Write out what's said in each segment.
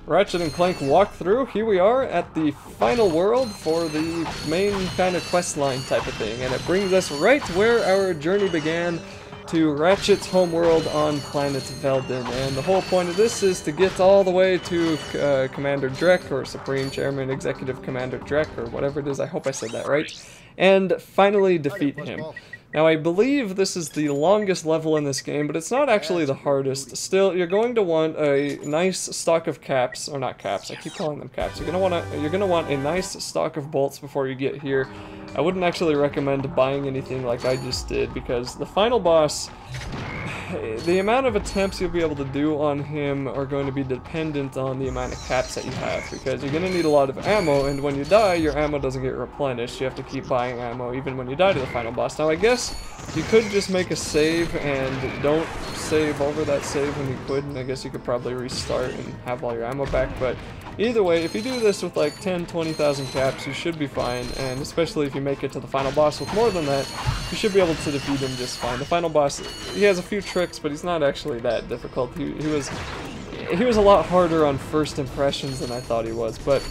Ratchet and Clank walkthrough. Here we are at the final world for the main kind of quest line type of thing, and it brings us right where our journey began, to Ratchet's homeworld on planet Veldin. And the whole point of this is to get all the way to Commander Drek, or Supreme Chairman Executive Commander Drek, or whatever it is. I hope I said that right, and finally defeat him. Now, I believe this is the longest level in this game, but it's not actually the hardest. Still, you're going to want a nice stock of caps, or not caps, I keep calling them caps. You're gonna want a nice stock of bolts before you get here. I wouldn't actually recommend buying anything like I just did, because the final boss, the amount of attempts you'll be able to do on him are going to be dependent on the amount of caps that you have, because you're going to need a lot of ammo, and when you die, your ammo doesn't get replenished. You have to keep buying ammo even when you die to the final boss. Now, I guess you could just make a save and don't save over that save when you could, and I guess you could probably restart and have all your ammo back, but either way, if you do this with like 10-20,000 caps, you should be fine, and especially if you make it to the final boss with more than that, you should be able to defeat him just fine. The final boss, he has a few tricks, but he's not actually that difficult. He was a lot harder on first impressions than I thought he was, but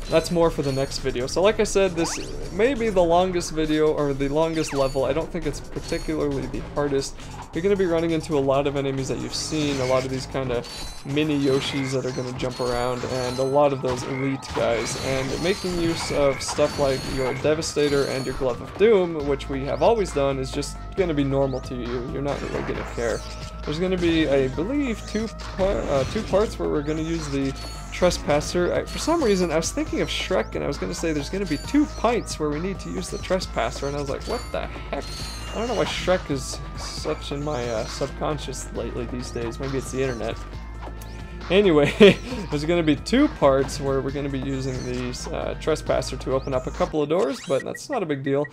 that's more for the next video. So like I said, this may be the longest video, or the longest level. I don't think it's particularly the hardest. You're going to be running into a lot of enemies that you've seen, a lot of these kind of mini Yoshis that are going to jump around, and a lot of those elite guys, and making use of stuff like your Devastator and your Glove of Doom, which we have always done, is just going to be normal to you. You're not really going to care. There's going to be, I believe, two parts where we're going to use the Trespasser. For some reason, I was thinking of Shrek, and I was going to say there's going to be 2 pints where we need to use the Trespasser, and I was like, what the heck? I don't know why Shrek is such in my subconscious lately these days. Maybe it's the internet. Anyway, there's going to be 2 parts where we're going to be using the Trespasser to open up a couple of doors, but that's not a big deal.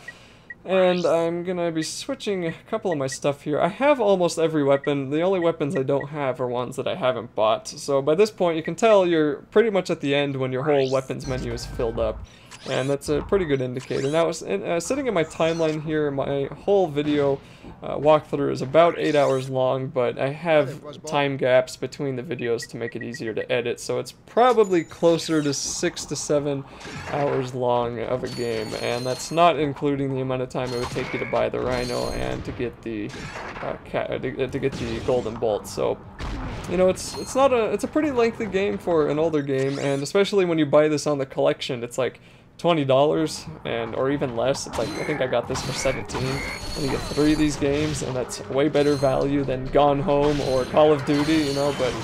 And I'm going to be switching a couple of my stuff here. I have almost every weapon. The only weapons I don't have are ones that I haven't bought. So by this point, you can tell you're pretty much at the end when your whole weapons menu is filled up. And that's a pretty good indicator. Now, sitting in my timeline here, my whole video walkthrough is about 8 hours long, but I have time gaps between the videos to make it easier to edit, so it's probably closer to 6 to 7 hours long of a game, and that's not including the amount of time it would take you to buy the Rhino and to get the golden bolt. So, you know, it's a pretty lengthy game for an older game, and especially when you buy this on the collection, it's like $20 or even less. It's like, I think I got this for $17, and you get 3 of these games, and that's way better value than Gone Home or Call of Duty, you know. But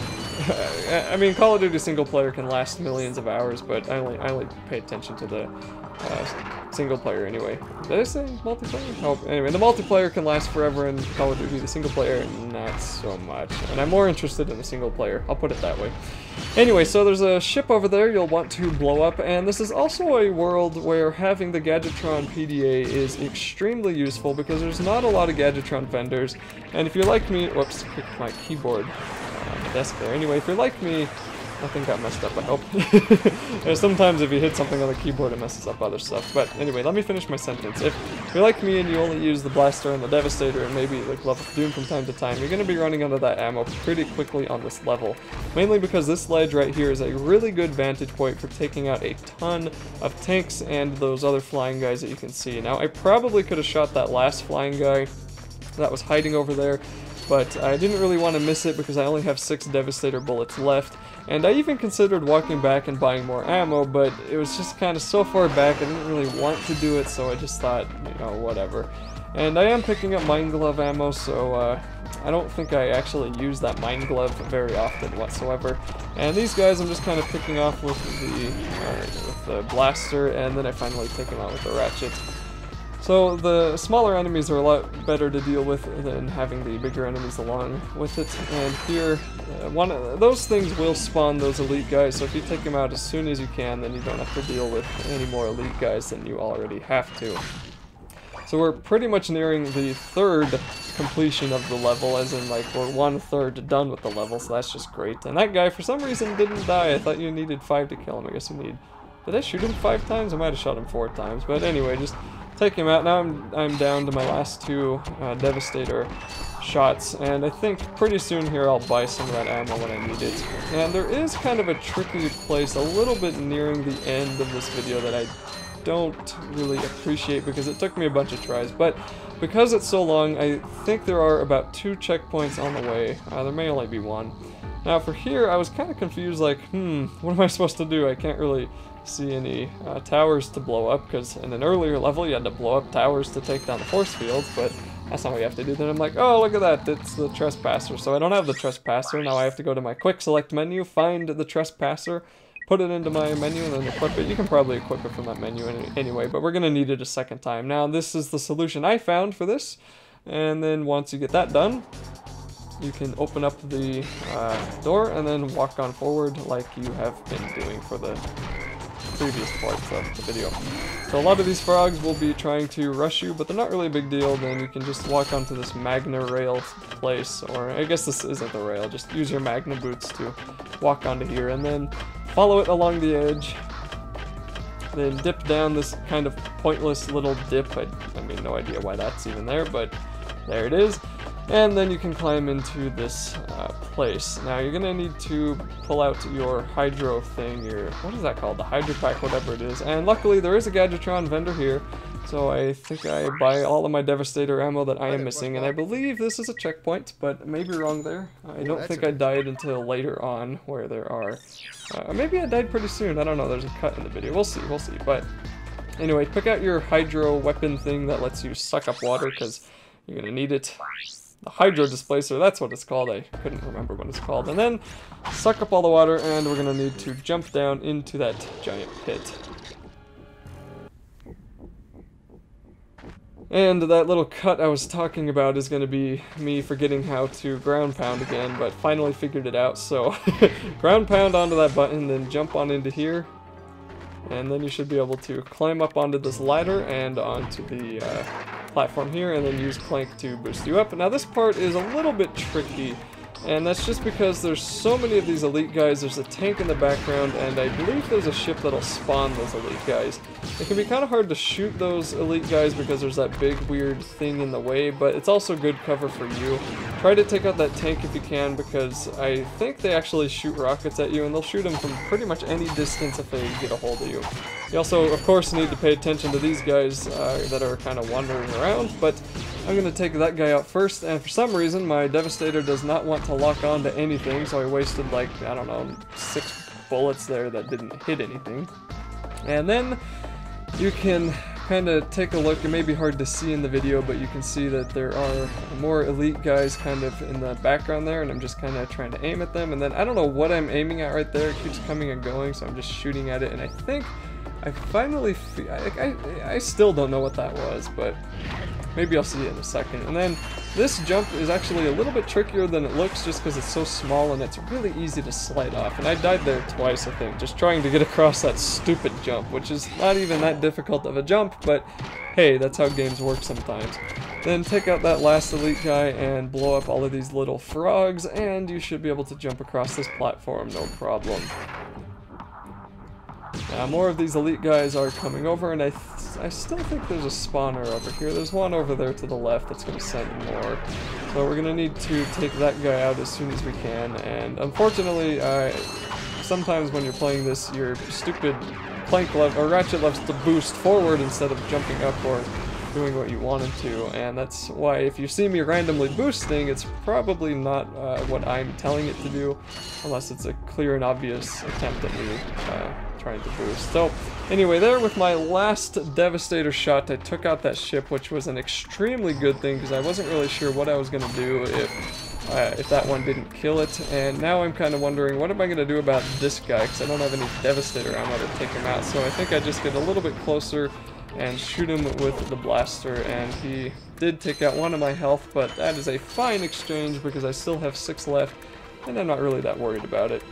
I mean, Call of Duty single player can last millions of hours, but I only pay attention to the single player anyway. Did I say multiplayer? Oh, anyway, the multiplayer can last forever in Call of Duty, the single player not so much, and I'm more interested in the single player, I'll put it that way. Anyway, so there's a ship over there you'll want to blow up, and this is also a world where having the Gadgetron PDA is extremely useful, because there's not a lot of Gadgetron vendors, and if you're like me, whoops, clicked my keyboard on the desk there. Anyway, if you're like me, nothing got messed up, I hope. Sometimes if you hit something on the keyboard, it messes up other stuff. But anyway, let me finish my sentence. If you're like me and you only use the Blaster and the Devastator and maybe like Glove of Doom from time to time, you're going to be running out of that ammo pretty quickly on this level. Mainly because this ledge right here is a really good vantage point for taking out a ton of tanks and those other flying guys that you can see. Now, I probably could have shot that last flying guy that was hiding over there, but I didn't really want to miss it because I only have 6 Devastator bullets left. And I even considered walking back and buying more ammo, but it was just kind of so far back, I didn't really want to do it, so I just thought, you know, whatever. And I am picking up Mine Glove ammo, so I don't think I actually use that Mine Glove very often whatsoever. And these guys I'm just kind of picking off with the blaster, and then I finally take them out with the Ratchet. So the smaller enemies are a lot better to deal with than having the bigger enemies along with it. And here, those things will spawn those elite guys, so if you take them out as soon as you can, then you don't have to deal with any more elite guys than you already have to. So we're pretty much nearing the third completion of the level, as in like we're 1/3 done with the level, so that's just great. And that guy for some reason didn't die. I thought you needed 5 to kill him. I guess you need... Did I shoot him 5 times? I might have shot him 4 times, but anyway, just take him out. Now I'm down to my last 2 Devastator shots, and I think pretty soon here I'll buy some of that ammo when I need it. And there is kind of a tricky place a little bit nearing the end of this video that I don't really appreciate because it took me a bunch of tries, but because it's so long, I think there are about 2 checkpoints on the way. There may only be 1. Now for here, I was kind of confused, like, what am I supposed to do? I can't really see any towers to blow up, because in an earlier level you had to blow up towers to take down the force fields, but that's not what you have to do. Then I'm like, oh, look at that, it's the Trespasser. So I don't have the Trespasser, now I have to go to my quick select menu, find the Trespasser, put it into my menu, and then equip it. You can probably equip it from that menu anyway, but we're going to need it a second time. Now this is the solution I found for this, and then once you get that done, you can open up the door and then walk on forward like you have been doing for the previous parts of the video. So a lot of these frogs will be trying to rush you, but they're not really a big deal. Then you can just walk onto this Magna rail place, or I guess this isn't the rail, just use your Magna boots to walk onto here, and then follow it along the edge, then dip down this kind of pointless little dip. I mean, no idea why that's even there, but there it is. And then you can climb into this place. Now you're gonna need to pull out your hydro thing, what is that called? The hydro pack, whatever it is. And luckily there is a Gadgetron vendor here, so I think I buy all of my Devastator ammo that I am missing, and I believe this is a checkpoint, but I may be wrong there. I don't think I died until later on, where there are... maybe I died pretty soon, I don't know, there's a cut in the video, we'll see, but... Anyway, pick out your hydro weapon thing that lets you suck up water, because you're gonna need it. The Hydro Displacer, that's what it's called, I couldn't remember what it's called. And then, suck up all the water, and we're gonna need to jump down into that giant pit. And that little cut I was talking about is gonna be me forgetting how to ground pound again, but finally figured it out, so ground pound onto that button, then jump on into here. And then you should be able to climb up onto this ladder and onto the platform here, and then use Clank to boost you up. Now this part is a little bit tricky, and that's just because there's so many of these elite guys. There's a tank in the background, and I believe there's a ship that'll spawn those elite guys. It can be kind of hard to shoot those elite guys because there's that big weird thing in the way, but it's also good cover for you. Try to take out that tank if you can, because I think they actually shoot rockets at you, and they'll shoot them from pretty much any distance if they get a hold of you. You also, of course, need to pay attention to these guys that are kind of wandering around, but I'm going to take that guy out first, and for some reason my Devastator does not want to lock on to anything, so I wasted like, I don't know, 6 bullets there that didn't hit anything. And then you can kind of take a look. It may be hard to see in the video, but you can see that there are more elite guys kind of in the background there, and I'm just kind of trying to aim at them, and then I don't know what I'm aiming at right there. It keeps coming and going, so I'm just shooting at it, and I think I finally I still don't know what that was, but maybe I'll see it in a second. And then this jump is actually a little bit trickier than it looks, just because it's so small and it's really easy to slide off. And I died there twice, I think, just trying to get across that stupid jump, which is not even that difficult of a jump, but hey, that's how games work sometimes. Then take out that last elite guy and blow up all of these little frogs, and you should be able to jump across this platform, no problem. Now, more of these elite guys are coming over, and I still think there's a spawner over here. There's one over there to the left that's going to send more. So we're going to need to take that guy out as soon as we can, and unfortunately, sometimes when you're playing this, your stupid Clank or Ratchet loves to boost forward instead of jumping up or doing what you wanted to, and that's why if you see me randomly boosting, it's probably not what I'm telling it to do, unless it's a clear and obvious attempt at me trying to boost. So anyway, there with my last Devastator shot, I took out that ship, which was an extremely good thing because I wasn't really sure what I was going to do if that one didn't kill it. And now I'm kind of wondering, what am I going to do about this guy, because I don't have any Devastator ammo to take him out. So I think I just get a little bit closer and shoot him with the blaster, and he did take out one of my health, but that is a fine exchange because I still have 6 left, and I'm not really that worried about it.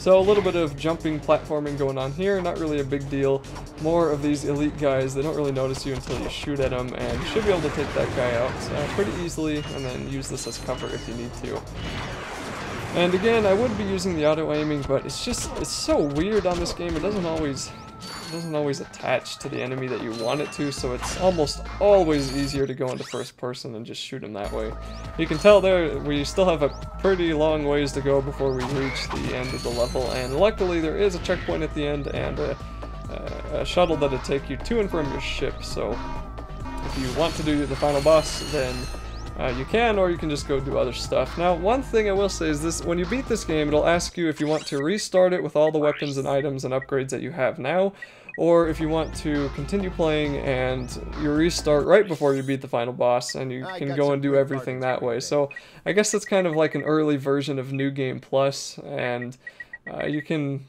So a little bit of jumping, platforming going on here, not really a big deal. More of these elite guys, they don't really notice you until you shoot at them, and you should be able to take that guy out pretty easily, and then use this as cover if you need to. And again, I would be using the auto-aiming, but it's so weird on this game, it doesn't always attach to the enemy that you want it to, so it's almost always easier to go into first person and just shoot him that way. You can tell there we still have a pretty long ways to go before we reach the end of the level, and luckily there is a checkpoint at the end and a shuttle that'll take you to and from your ship, so if you want to do the final boss, then you can, or you can just go do other stuff. Now, one thing I will say is this: when you beat this game, it'll ask you if you want to restart it with all the weapons and items and upgrades that you have now, or if you want to continue playing and you restart right before you beat the final boss, and you can go and do everything that way. So I guess it's kind of like an early version of New Game Plus, and you can,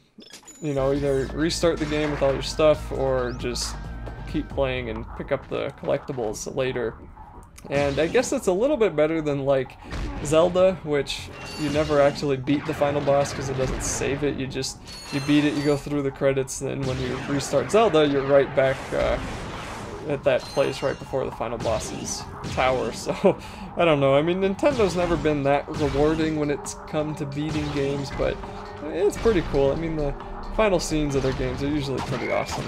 you know, either restart the game with all your stuff, or just keep playing and pick up the collectibles later. And I guess it's a little bit better than like Zelda, which you never actually beat the final boss because it doesn't save it. You beat it, you go through the credits, then when you restart Zelda, you're right back at that place right before the final boss's tower. So I don't know. I mean, Nintendo's never been that rewarding when it's come to beating games, but it's pretty cool. I mean, the final scenes of their games are usually pretty awesome.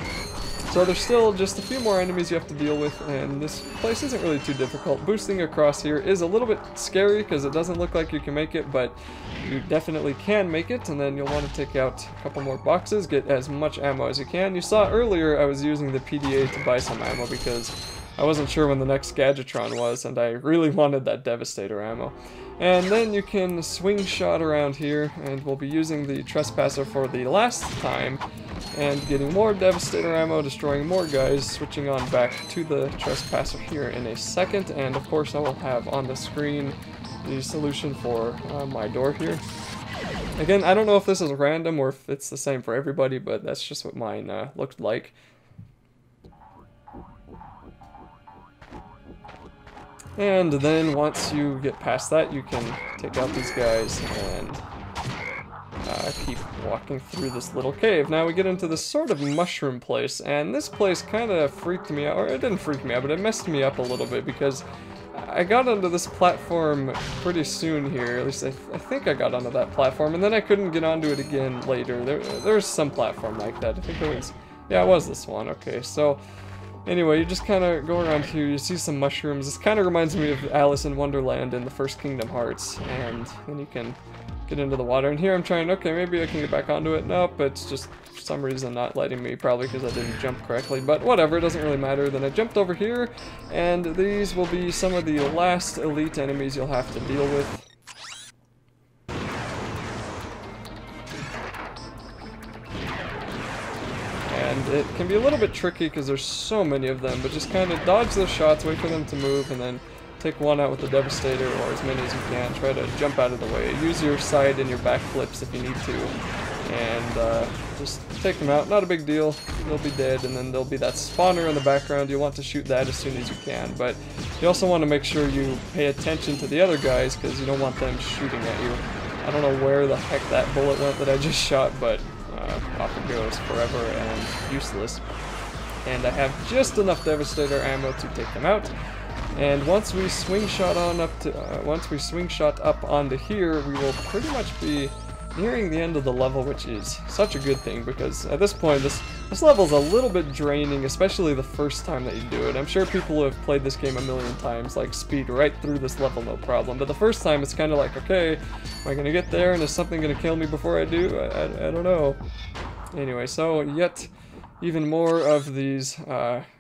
So there's still just a few more enemies you have to deal with, and this place isn't really too difficult. Boosting across here is a little bit scary because it doesn't look like you can make it, but you definitely can make it, and then you'll want to take out a couple more boxes, get as much ammo as you can. You saw earlier I was using the PDA to buy some ammo because I wasn't sure when the next Gadgetron was, and I really wanted that Devastator ammo. And then you can swing shot around here, and we'll be using the Trespasser for the last time, and getting more Devastator ammo, destroying more guys, switching on back to the Trespasser here in a second, and of course I will have on the screen the solution for my door here. Again, I don't know if this is random or if it's the same for everybody, but that's just what mine looked like. And then once you get past that, you can take out these guys and keep walking through this little cave. Now we get into this sort of mushroom place, and this place kind of freaked me out, or it didn't freak me out, but it messed me up a little bit because I got onto this platform pretty soon here. At least I think I got onto that platform, and then I couldn't get onto it again later. There's some platform like that. I think it was, yeah, it was this one. Okay, so anyway, you just kind of go around here, you see some mushrooms. This kind of reminds me of Alice in Wonderland in the first Kingdom Hearts, and then you can get into the water. And here I'm trying, okay, maybe I can get back onto it. Nope, it's just for some reason not letting me, probably because I didn't jump correctly, but whatever, it doesn't really matter. Then I jumped over here, and these will be some of the last elite enemies you'll have to deal with. And it can be a little bit tricky because there's so many of them, but just kind of dodge their shots, wait for them to move, and then take one out with the Devastator, or as many as you can. Try to jump out of the way. Use your side and your back flips if you need to, and just take them out. Not a big deal. They'll be dead, and then there'll be that spawner in the background. You'll want to shoot that as soon as you can, but you also want to make sure you pay attention to the other guys because you don't want them shooting at you. I don't know where the heck that bullet went that I just shot, but off it goes forever and useless. And I have just enough Devastator ammo to take them out. And once we swing shot up onto here, we will pretty much be nearing the end of the level, which is such a good thing because at this point this level's a little bit draining, especially the first time that you do it. I'm sure people who have played this game a million times like speed right through this level no problem, but the first time it's kind of like, okay, am I gonna get there and is something gonna kill me before I do? I don't know. Anyway, so yet even more of these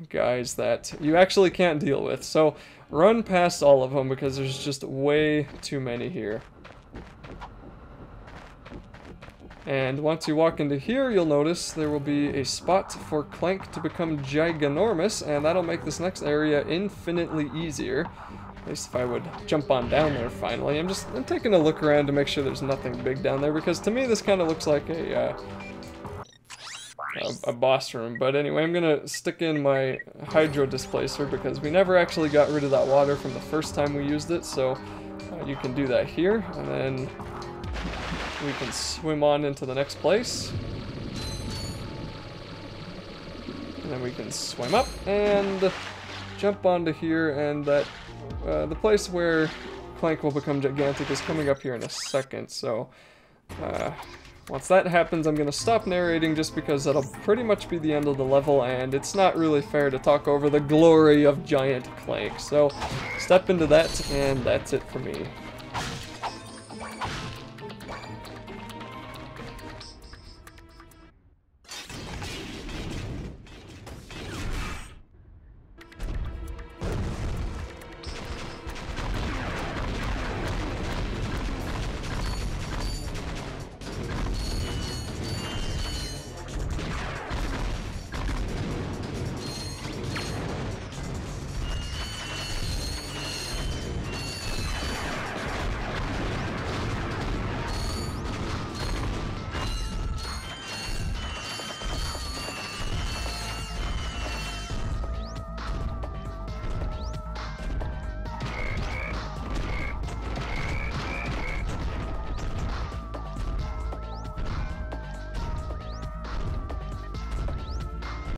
guys that you actually can't deal with. So run past all of them because there's just way too many here. And once you walk into here, you'll notice there will be a spot for Clank to become giganormous, and that'll make this next area infinitely easier. At least if I would jump on down there finally. I'm taking a look around to make sure there's nothing big down there, because to me this kind of looks like a boss room. But anyway, I'm gonna stick in my hydro displacer because we never actually got rid of that water from the first time we used it, so you can do that here, and then we can swim on into the next place. And then we can swim up and jump onto here, and that the place where Clank will become gigantic is coming up here in a second, so once that happens, I'm gonna stop narrating just because that'll pretty much be the end of the level, and it's not really fair to talk over the glory of giant Clank. So step into that, and that's it for me.